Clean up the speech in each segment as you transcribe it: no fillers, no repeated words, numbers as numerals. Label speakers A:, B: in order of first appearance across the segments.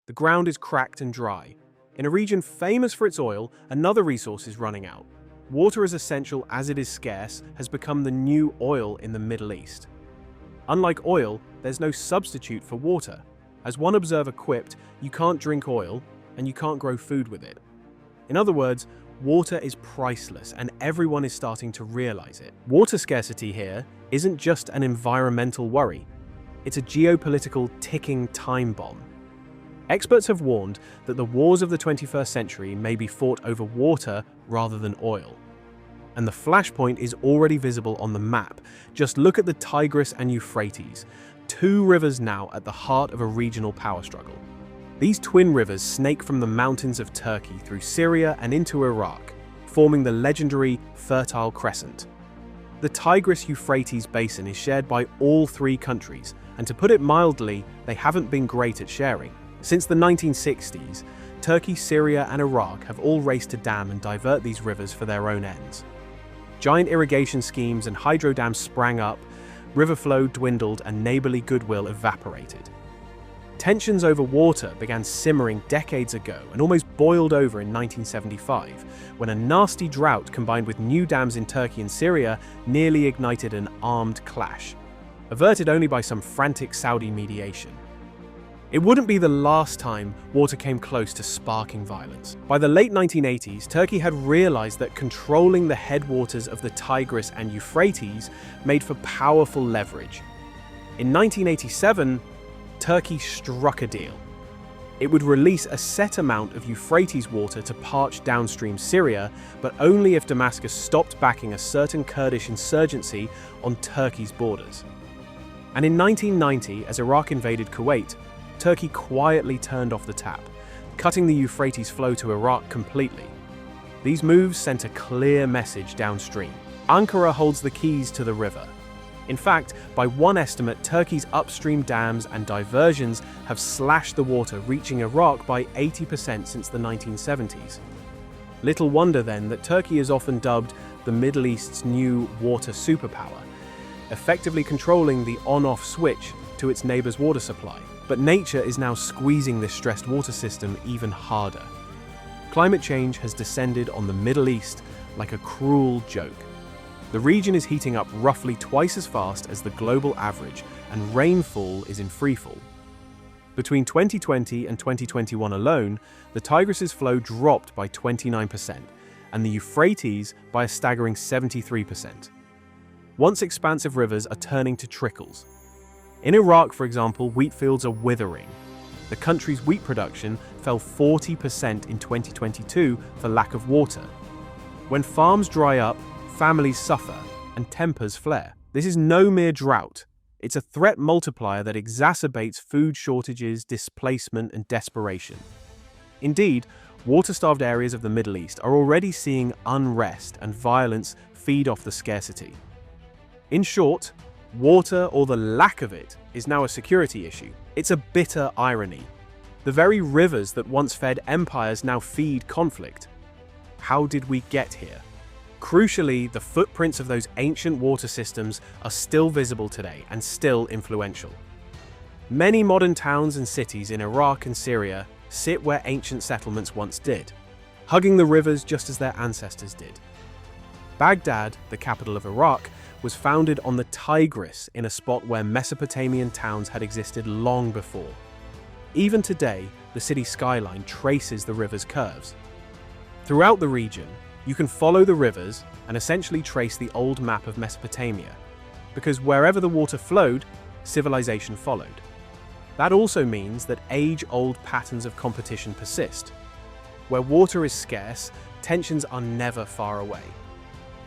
A: The ground is cracked and dry. In a region famous for its oil, another resource is running out. Water, as essential as it is scarce, has become the new oil in the Middle East. Unlike oil, there's no substitute for water. As one observer quipped, you can't drink oil, and you can't grow food with it. In other words, water is priceless, and everyone is starting to realize it. Water scarcity here isn't just an environmental worry. It's a geopolitical ticking time bomb. Experts have warned that the wars of the 21st century may be fought over water rather than oil. And the flashpoint is already visible on the map. Just look at the Tigris and Euphrates, two rivers now at the heart of a regional power struggle. These twin rivers snake from the mountains of Turkey through Syria and into Iraq, forming the legendary Fertile Crescent. The Tigris-Euphrates basin is shared by all three countries, and to put it mildly, they haven't been great at sharing. Since the 1960s, Turkey, Syria, and Iraq have all raced to dam and divert these rivers for their own ends. Giant irrigation schemes and hydro dams sprang up, river flow dwindled, and neighborly goodwill evaporated. Tensions over water began simmering decades ago and almost boiled over in 1975, when a nasty drought combined with new dams in Turkey and Syria nearly ignited an armed clash, averted only by some frantic Saudi mediation. It wouldn't be the last time water came close to sparking violence. By the late 1980s, Turkey had realized that controlling the headwaters of the Tigris and Euphrates made for powerful leverage. In 1987, Turkey struck a deal. It would release a set amount of Euphrates water to parch downstream Syria, but only if Damascus stopped backing a certain Kurdish insurgency on Turkey's borders. And in 1990, as Iraq invaded Kuwait, Turkey quietly turned off the tap, cutting the Euphrates flow to Iraq completely. These moves sent a clear message downstream. Ankara holds the keys to the river. In fact, by one estimate, Turkey's upstream dams and diversions have slashed the water, reaching Iraq by 80% since the 1970s. Little wonder then that Turkey is often dubbed the Middle East's new water superpower, effectively controlling the on-off switch to its neighbor's water supply. But nature is now squeezing this stressed water system even harder. Climate change has descended on the Middle East like a cruel joke. The region is heating up roughly twice as fast as the global average, and rainfall is in freefall. Between 2020 and 2021 alone, the Tigris's flow dropped by 29%, and the Euphrates by a staggering 73%. Once expansive rivers are turning to trickles. In Iraq, for example, wheat fields are withering. The country's wheat production fell 40% in 2022 for lack of water. When farms dry up, families suffer, and tempers flare. This is no mere drought. It's a threat multiplier that exacerbates food shortages, displacement, and desperation. Indeed, water-starved areas of the Middle East are already seeing unrest and violence feed off the scarcity. In short, water, or the lack of it, is now a security issue. It's a bitter irony. The very rivers that once fed empires now feed conflict. How did we get here? Crucially, the footprints of those ancient water systems are still visible today and still influential. Many modern towns and cities in Iraq and Syria sit where ancient settlements once did, hugging the rivers just as their ancestors did. Baghdad, the capital of Iraq, was founded on the Tigris, in a spot where Mesopotamian towns had existed long before. Even today, the city skyline traces the river's curves. Throughout the region, you can follow the rivers and essentially trace the old map of Mesopotamia, because wherever the water flowed, civilization followed. That also means that age-old patterns of competition persist. Where water is scarce, tensions are never far away.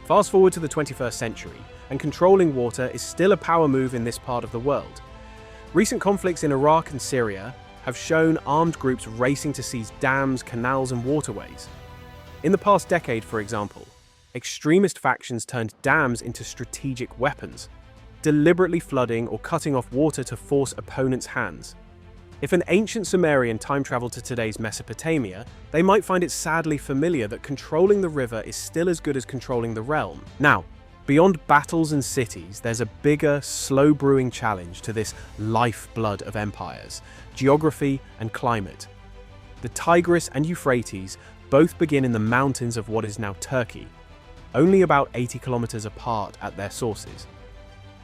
A: Fast forward to the 21st century, and controlling water is still a power move in this part of the world. Recent conflicts in Iraq and Syria have shown armed groups racing to seize dams, canals, and waterways. In the past decade, for example, extremist factions turned dams into strategic weapons, deliberately flooding or cutting off water to force opponents' hands. If an ancient Sumerian time-traveled to today's Mesopotamia, they might find it sadly familiar that controlling the river is still as good as controlling the realm. Now, beyond battles and cities, there's a bigger, slow-brewing challenge to this lifeblood of empires: geography, and climate. The Tigris and Euphrates both begin in the mountains of what is now Turkey, only about 80 kilometers apart at their sources.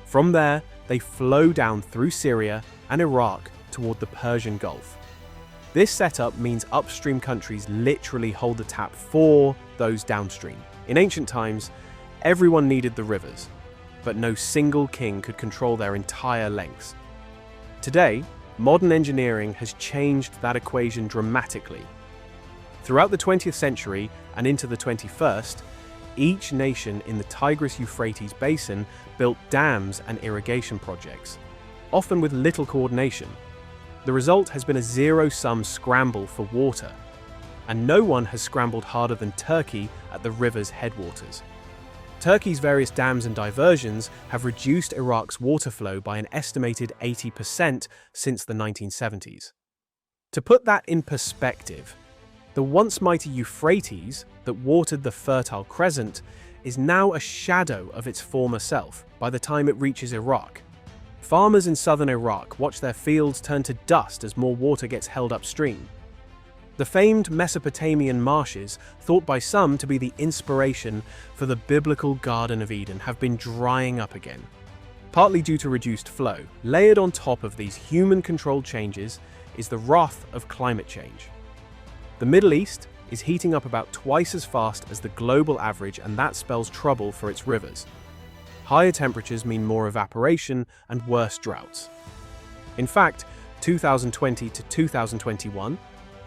A: From there, they flow down through Syria and Iraq toward the Persian Gulf. This setup means upstream countries literally hold the tap for those downstream. In ancient times, everyone needed the rivers, but no single king could control their entire lengths. Today, modern engineering has changed that equation dramatically. Throughout the 20th century and into the 21st, each nation in the Tigris-Euphrates basin built dams and irrigation projects, often with little coordination. The result has been a zero-sum scramble for water, and no one has scrambled harder than Turkey at the river's headwaters. Turkey's various dams and diversions have reduced Iraq's water flow by an estimated 80% since the 1970s. To put that in perspective, the once mighty Euphrates that watered the Fertile Crescent is now a shadow of its former self by the time it reaches Iraq. Farmers in southern Iraq watch their fields turn to dust as more water gets held upstream. The famed Mesopotamian marshes, thought by some to be the inspiration for the biblical Garden of Eden, have been drying up again, partly due to reduced flow. Layered on top of these human-controlled changes is the wrath of climate change. The Middle East is heating up about twice as fast as the global average, and that spells trouble for its rivers. Higher temperatures mean more evaporation and worse droughts. In fact, 2020 to 2021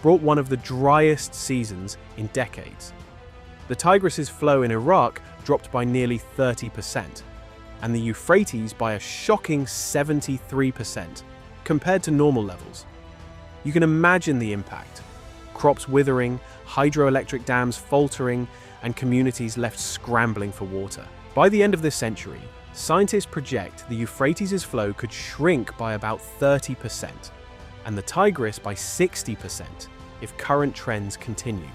A: brought one of the driest seasons in decades. The Tigris's flow in Iraq dropped by nearly 30%, and the Euphrates by a shocking 73% compared to normal levels. You can imagine the impact. Crops withering, hydroelectric dams faltering, and communities left scrambling for water. By the end of this century, scientists project the Euphrates' flow could shrink by about 30%, and the Tigris by 60% if current trends continue.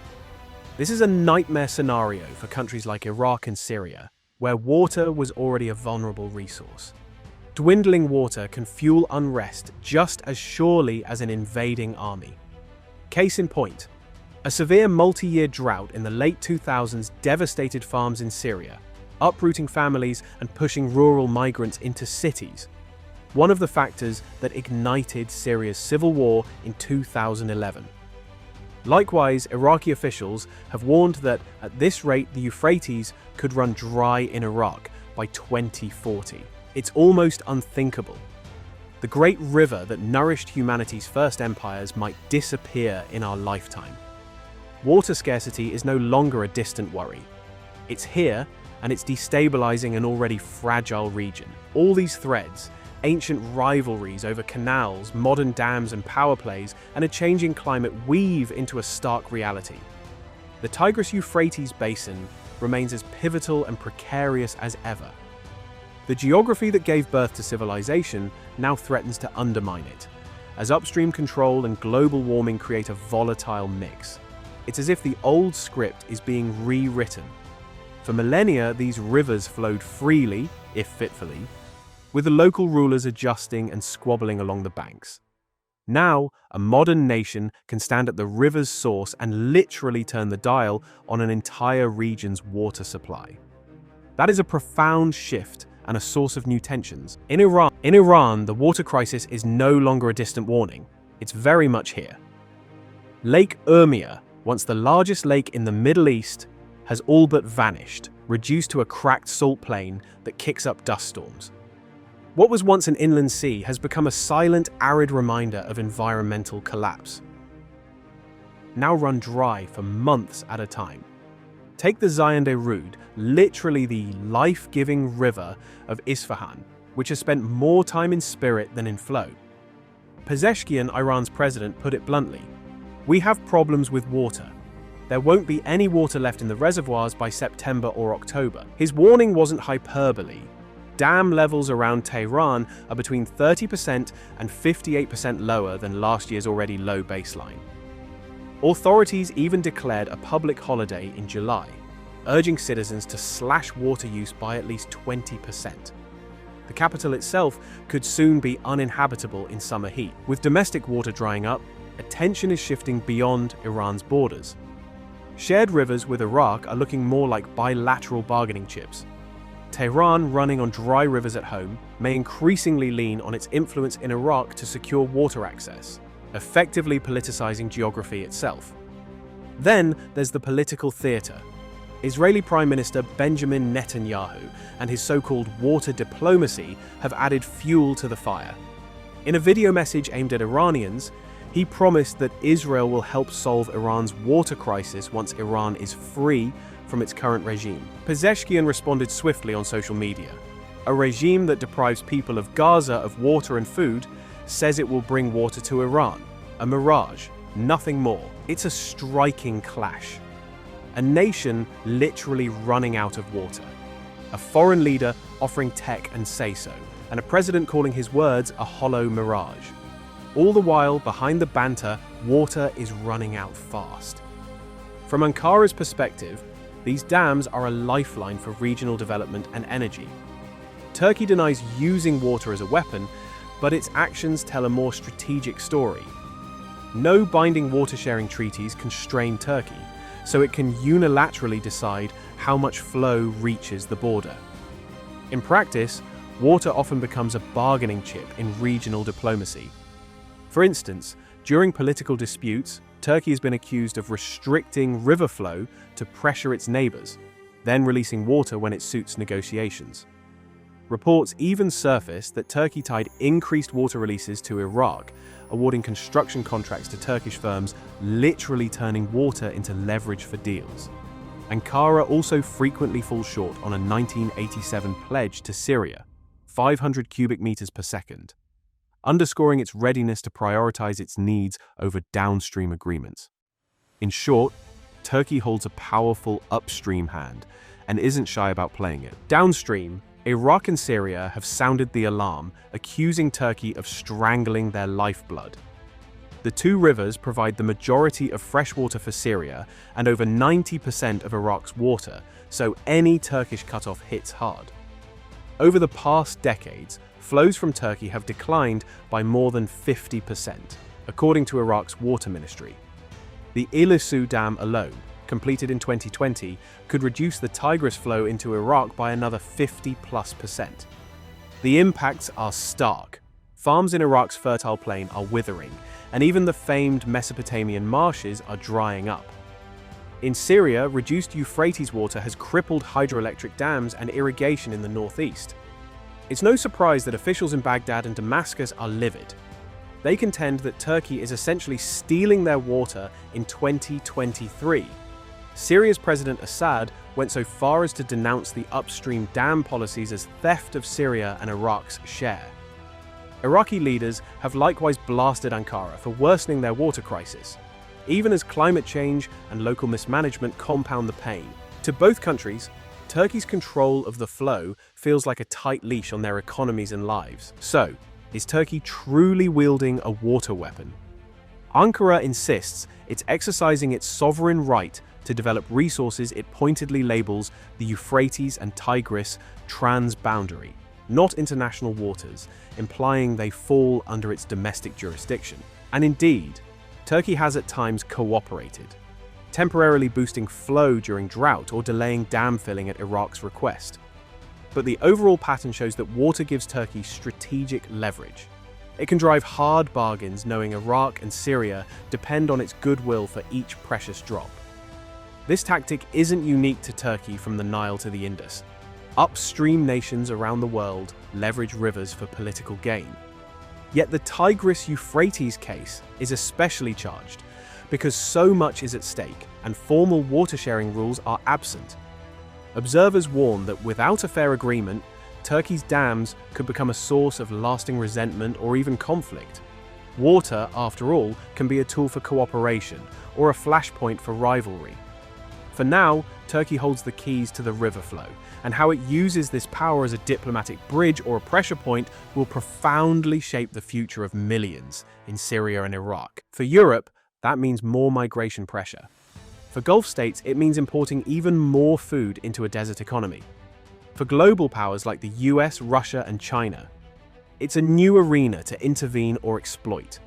A: This is a nightmare scenario for countries like Iraq and Syria, where water was already a vulnerable resource. Dwindling water can fuel unrest just as surely as an invading army. Case in point, a severe multi-year drought in the late 2000s devastated farms in Syria, uprooting families and pushing rural migrants into cities, one of the factors that ignited Syria's civil war in 2011. Likewise, Iraqi officials have warned that at this rate the Euphrates could run dry in Iraq by 2040. It's almost unthinkable. The great river that nourished humanity's first empires might disappear in our lifetime. Water scarcity is no longer a distant worry. It's here, and it's destabilizing an already fragile region. All these threads, ancient rivalries over canals, modern dams and power plays, and a changing climate weave into a stark reality. The Tigris-Euphrates basin remains as pivotal and precarious as ever. The geography that gave birth to civilization now threatens to undermine it, as upstream control and global warming create a volatile mix. It's as if the old script is being rewritten. For millennia, these rivers flowed freely, if fitfully, with the local rulers adjusting and squabbling along the banks. Now, a modern nation can stand at the river's source and literally turn the dial on an entire region's water supply. That is a profound shift and a source of new tensions. In Iran, the water crisis is no longer a distant warning. It's very much here. Lake Urmia, once the largest lake in the Middle East, has all but vanished, reduced to a cracked salt plain that kicks up dust storms. What was once an inland sea has become a silent, arid reminder of environmental collapse. Now run dry for months at a time. Take the Zayand-e-Rud, literally the life-giving river of Isfahan, which has spent more time in spirit than in flow. Pezeshkian, Iran's president, put it bluntly, "We have problems with water. There won't be any water left in the reservoirs by September or October." His warning wasn't hyperbole. Dam levels around Tehran are between 30% and 58% lower than last year's already low baseline. Authorities even declared a public holiday in July, urging citizens to slash water use by at least 20%. The capital itself could soon be uninhabitable in summer heat. With domestic water drying up, attention is shifting beyond Iran's borders. Shared rivers with Iraq are looking more like bilateral bargaining chips. Tehran, running on dry rivers at home, may increasingly lean on its influence in Iraq to secure water access, effectively politicizing geography itself. Then there's the political theater. Israeli Prime Minister Benjamin Netanyahu and his so-called water diplomacy have added fuel to the fire. In a video message aimed at Iranians, he promised that Israel will help solve Iran's water crisis once Iran is free from its current regime. Pezeshkian responded swiftly on social media. A regime that deprives people of Gaza of water and food says it will bring water to Iran. A mirage, nothing more. It's a striking clash. A nation literally running out of water. A foreign leader offering tech and say-so, and a president calling his words a hollow mirage. All the while, behind the banter, water is running out fast. From Ankara's perspective, these dams are a lifeline for regional development and energy. Turkey denies using water as a weapon, but its actions tell a more strategic story. No binding water-sharing treaties constrain Turkey, so it can unilaterally decide how much flow reaches the border. In practice, water often becomes a bargaining chip in regional diplomacy. For instance, during political disputes, Turkey has been accused of restricting river flow to pressure its neighbors, then releasing water when it suits negotiations. Reports even surfaced that Turkey tied increased water releases to Iraq, awarding construction contracts to Turkish firms, literally turning water into leverage for deals. Ankara also frequently falls short on a 1987 pledge to Syria, 500 cubic meters per second, underscoring its readiness to prioritize its needs over downstream agreements. In short, Turkey holds a powerful upstream hand and isn't shy about playing it. Downstream, Iraq and Syria have sounded the alarm, accusing Turkey of strangling their lifeblood. The two rivers provide the majority of fresh water for Syria and over 90% of Iraq's water, so any Turkish cutoff hits hard. Over the past decades, flows from Turkey have declined by more than 50%, according to Iraq's water ministry. The Ilisu Dam alone, completed in 2020, could reduce the Tigris flow into Iraq by another 50+%. The impacts are stark. Farms in Iraq's fertile plain are withering, and even the famed Mesopotamian marshes are drying up. In Syria, reduced Euphrates water has crippled hydroelectric dams and irrigation in the northeast. It's no surprise that officials in Baghdad and Damascus are livid. They contend that Turkey is essentially stealing their water in 2023. Syria's President Assad went so far as to denounce the upstream dam policies as theft of Syria and Iraq's share. Iraqi leaders have likewise blasted Ankara for worsening their water crisis, even as climate change and local mismanagement compound the pain. To both countries, Turkey's control of the flow feels like a tight leash on their economies and lives. So, is Turkey truly wielding a water weapon? Ankara insists it's exercising its sovereign right to develop resources it pointedly labels the Euphrates and Tigris trans-boundary, not international waters, implying they fall under its domestic jurisdiction. And indeed, Turkey has at times cooperated, temporarily boosting flow during drought or delaying dam filling at Iraq's request. But the overall pattern shows that water gives Turkey strategic leverage. It can drive hard bargains knowing Iraq and Syria depend on its goodwill for each precious drop. This tactic isn't unique to Turkey from the Nile to the Indus. Upstream nations around the world leverage rivers for political gain. Yet the Tigris-Euphrates case is especially charged because so much is at stake and formal water-sharing rules are absent. Observers warn that without a fair agreement, Turkey's dams could become a source of lasting resentment or even conflict. Water, after all, can be a tool for cooperation or a flashpoint for rivalry. For now, Turkey holds the keys to the river flow, and how it uses this power as a diplomatic bridge or a pressure point will profoundly shape the future of millions in Syria and Iraq. For Europe, that means more migration pressure. For Gulf states, it means importing even more food into a desert economy. For global powers like the US, Russia, and China, it's a new arena to intervene or exploit.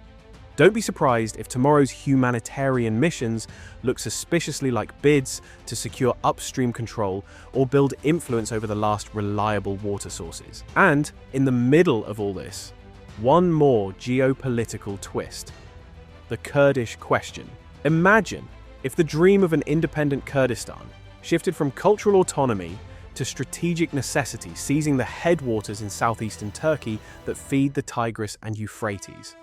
A: Don't be surprised if tomorrow's humanitarian missions look suspiciously like bids to secure upstream control or build influence over the last reliable water sources. And in the middle of all this, one more geopolitical twist: the Kurdish question. Imagine if the dream of an independent Kurdistan shifted from cultural autonomy to strategic necessity, seizing the headwaters in southeastern Turkey that feed the Tigris and Euphrates.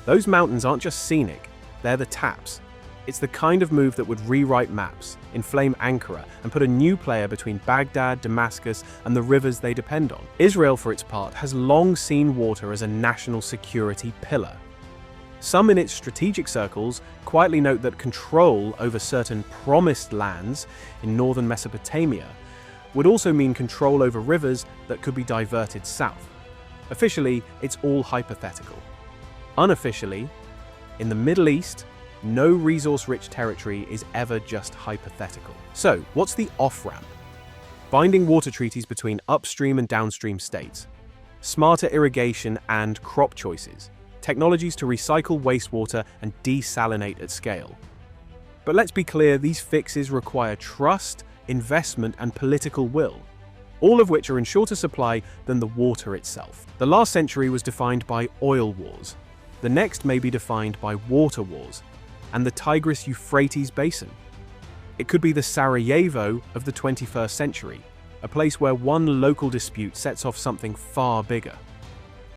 A: Those mountains aren't just scenic, they're the taps. It's the kind of move that would rewrite maps, inflame Ankara, and put a new player between Baghdad, Damascus, and the rivers they depend on. Israel, for its part, has long seen water as a national security pillar. Some in its strategic circles quietly note that control over certain promised lands in northern Mesopotamia would also mean control over rivers that could be diverted south. Officially, it's all hypothetical. Unofficially, in the Middle East, no resource-rich territory is ever just hypothetical. So, what's the off-ramp? Binding water treaties between upstream and downstream states, smarter irrigation and crop choices, technologies to recycle wastewater and desalinate at scale. But let's be clear, these fixes require trust, investment, and political will, all of which are in shorter supply than the water itself. The last century was defined by oil wars. The next may be defined by water wars and the Tigris-Euphrates basin. It could be the Sarajevo of the 21st century, a place where one local dispute sets off something far bigger.